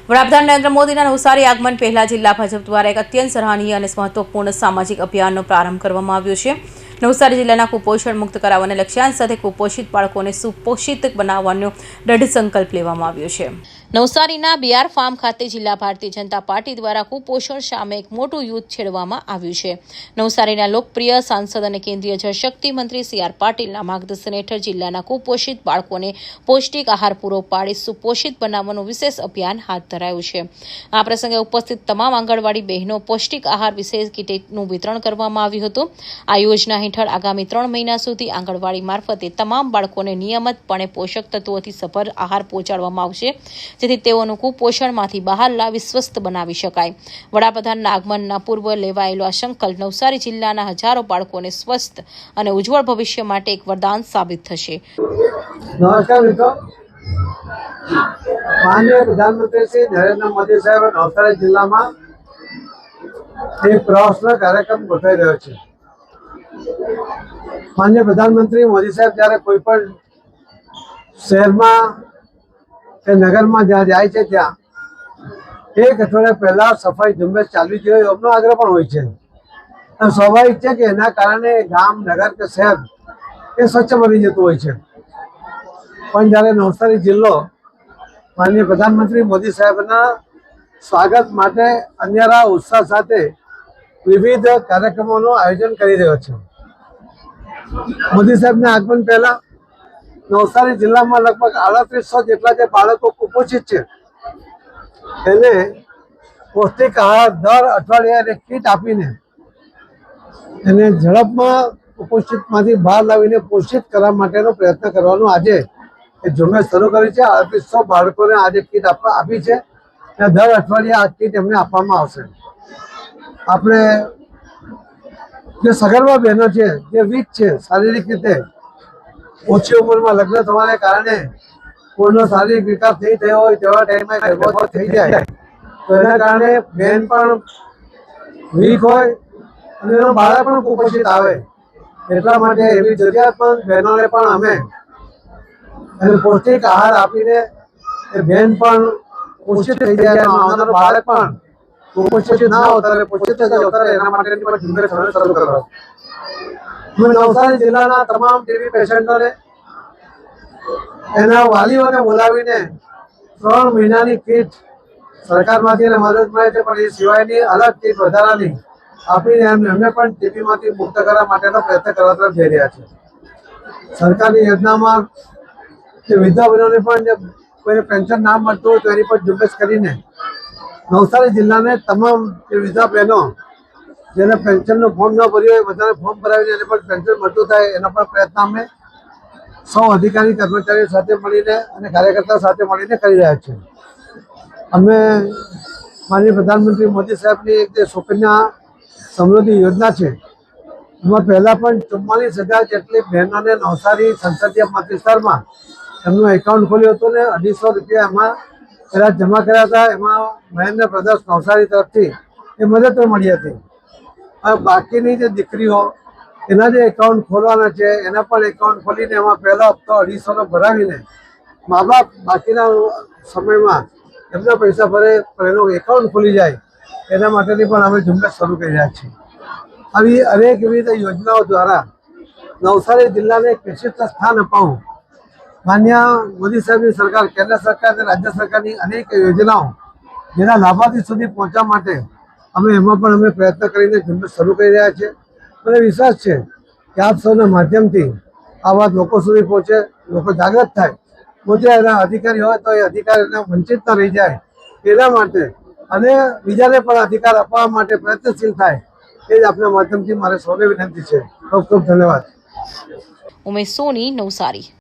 વડાપ્રધાન નરેન્દ્ર મોદીના નવસારી આગમન પહેલા જિલ્લા ભાજપ દ્વારા એક અત્યંત સરાહનીય અને મહત્વપૂર્ણ સામાજિક અભિયાનનો પ્રારંભ કરવામાં આવ્યો છે। નવસારી જિલ્લાના કુપોષણ મુક્ત કરાવવાના લક્ષ્યાંક સાથે કુપોષિત બાળકોને સુપોષિત બનાવવાનો દ્રઢ સંકલ્પ લેવામાં આવ્યો છે। નવસારીના બીઆર ફાર્મ ખાતે જિલ્લા ભારતીય જનતા પાર્ટી દ્વારા કુપોષણ સામે એક મોટું યુદ્ધ છેડવામાં આવ્યું છે। નવસારીના લોકપ્રિય સાંસદ અને કેન્દ્રીય જળશક્તિ મંત્રી સી.આર. પાટીલના માર્ગદર્શન હેઠળ જિલ્લાના કુપોષિત બાળકોને પૌષ્ટિક આહાર પૂરો પાડી સુપોષિત બનાવવાનું વિશેષ અભિયાન હાથ ધરાયું છે। આ પ્રસંગે ઉપસ્થિત તમામ આંગણવાડી બહેનો પૌષ્ટિક આહાર વિશેષ કિટનું વિતરણ કરવામાં આવ્યું હતું। આ યોજના હેઠળ આગામી 3 મહિના સુધી આંગણવાડી મારફતે તમામ બાળકોને નિયમિતપણે પોષક તત્વોથી સભર આહાર પહોંચાડવામાં આવશે, જેથી તેઓનું કુપોષણમાંથી બહાર લાવી સ્વસ્થ બનાવી શકાય। વડાપ્રધાનના આગમનના પૂર્વ લેવાયેલો આ સંકલ્પ નવસારી જિલ્લાના હજારો બાળકોને સ્વસ્થ અને ઉજ્જવળ ભવિષ્ય માટે એક વરદાન સાબિત થશે। નમસ્કાર મિત્રો, માનનીય પ્રધાનમંત્રી શ્રી નરેન્દ્ર મોદી સાહેબ નવસારી જિલ્લામાં એક પ્રવાસનો કાર્યક્રમ ગોઠવાઈ રહ્યો છે। માનનીય પ્રધાનમંત્રી મોદી સાહેબ જ્યારે કોઈ પણ શહેરમાં કે નગરમાં જ્યાં જાય છે ત્યાં એક અઠવાડિયા પહેલા સફાઈ ઝુંબેશ ચાલવી જોઈએ એમનો આગ્રહ પણ હોય છે। અને સ્વાભાવિક છે કે એના કારણે ગામ, નગર કે શહેર એ સ્વચ્છ બની જતું હોય છે। પણ જ્યારે નવસારી જિલ્લો માનનીય પ્રધાનમંત્રી મોદી સાહેબના સ્વાગત માટે અનેરા ઉત્સાહ સાથે વિવિધ કાર્યક્રમોનું આયોજન કરી રહ્યો છે। મોદી સાહેબના આગમન પહેલા નવસારી જિલ્લામાં લગભગ 3800 જેટલા જે બાળકો કુપોષિત છે એને પૌષ્ટિક આહાર દર અઠવાડિયે અને કીટ આપીને એને ઝડપમાં કુપોષિતમાંથી બહાર લાવીને પોષિત કરવા માટેનો પ્રયત્ન કરવાનો આજે એ ઝુંબેશ શરૂ કરી છે। 3800 બાળકોને આજે કીટ આપી છે અને દર અઠવાડિયે આ કીટ એમને આપવામાં આવશે। આપણે જે સગર્ભા બહેનો છે, જે વીક છે શારીરિક રીતે, ઓછી ઉંમરમાં લગ્ન થવાને કારણે કોઈનો શારીરિક વિકાસ નહીં થયો હોય તેવા ટાઈમે ગર્ભવતી થઈ જાય તો એના કારણે બહેન પણ વીક હોય અને એનો બાળક પણ કુપોષિત આવે, એટલા માટે એવી જરૂરિયાતમંદ બહેનોને પણ અમે એને પૌષ્ટિક આહાર આપીને એ બહેન પણ પોષિત થઈ જાય, આવનારું બાળક પણ કુપોષિત ના અવતરે, પોષિત જ અવતરે એના માટેની પણ ઝુંબેશ શરૂ કરવા। નવસારી જિલ્લાના તમામ ટીબી પેશન્ટોને એના વાલીઓને બોલાવીને 3 મહિનાની કીટ સરકારમાંથી મદદ મળે છે, પણ એ સિવાયની અલગ કીટ વધારાની આપીને એમને પણ ટીબીમાંથી મુક્ત કરવા માટેનો પ્રયત્ન કરવા તરફ જઈ રહ્યા છે। સરકારની યોજનામાં જે વિધવા બહેનોને પણ જે કોઈને પેન્શન ના મળતું હોય તો એની પણ ઝુંબેશ કરીને નવસારી જિલ્લાને તમામ જે વિધવા બહેનો જેને પેન્શનનું ફોર્મ ન ભર્યું હોય બધાને ફોર્મ ભરાવીને એને પણ પેન્શન મળતું થાય એનો પણ પ્રયત્ન અમે સૌ અધિકારી કર્મચારીઓ સાથે મળીને અને કાર્યકર્તાઓ સાથે મળીને કરી રહ્યા છીએ। અમે માનનીય પ્રધાનમંત્રી મોદી સાહેબની એક જે સુકન્યા સમૃદ્ધિ યોજના છે એમાં પહેલાં પણ 44,000 જેટલી બહેનોને નવસારી સંસદીય મત વિસ્તારમાં એમનું એકાઉન્ટ ખોલ્યું હતું ને 250 રૂપિયા એમાં પહેલાં જમા કર્યા હતા। એમાં મહેન્દ્ર બ્રધર્સ નવસારી તરફથી એ મદદ મળી હતી। હવે બાકીની જે દીકરીઓ એના જે એકાઉન્ટ ખોલવાના છે એના પણ એકાઉન્ટ ખોલીને એમાં પહેલો હપ્તો 250નો ભરાવીને મા બાપ બાકીના સમયમાં એમના પૈસા ભરે પણ એનું એકાઉન્ટ ખુલી જાય એના માટેની પણ અમે ઝુંબેશ શરૂ કરી રહ્યા છીએ। આવી અનેક વિવિધ યોજનાઓ દ્વારા નવસારી જિલ્લાને એક વિશિષ્ટ સ્થાન અપાવવું, માન્ય મોદી સાહેબની સરકાર, કેન્દ્ર સરકાર અને રાજ્ય સરકારની અનેક યોજનાઓ જેના લાભાર્થી સુધી પહોંચવા માટે અમે એમાં પણ અમે પ્રયત્ન કરીને ઝુંબેશ શરૂ કરી રહ્યા છીએ। મને વિશ્વાસ છે કે આપ સૌના માધ્યમથી આ વાત લોકો સુધી પહોંચે, લોકો જાગૃત થાય, પોતે એના અધિકારી હોય તો એ અધિકારીને વંચિત ન રહી જાય એના માટે અને બીજાને પણ અધિકાર અપાવવા માટે પ્રયત્નશીલ થાય એ જ આપણા માધ્યમથી મારે સૌને વિનંતી છે। ખૂબ ખૂબ ધન્યવાદ। ઉમેશ સોની, નવસારી।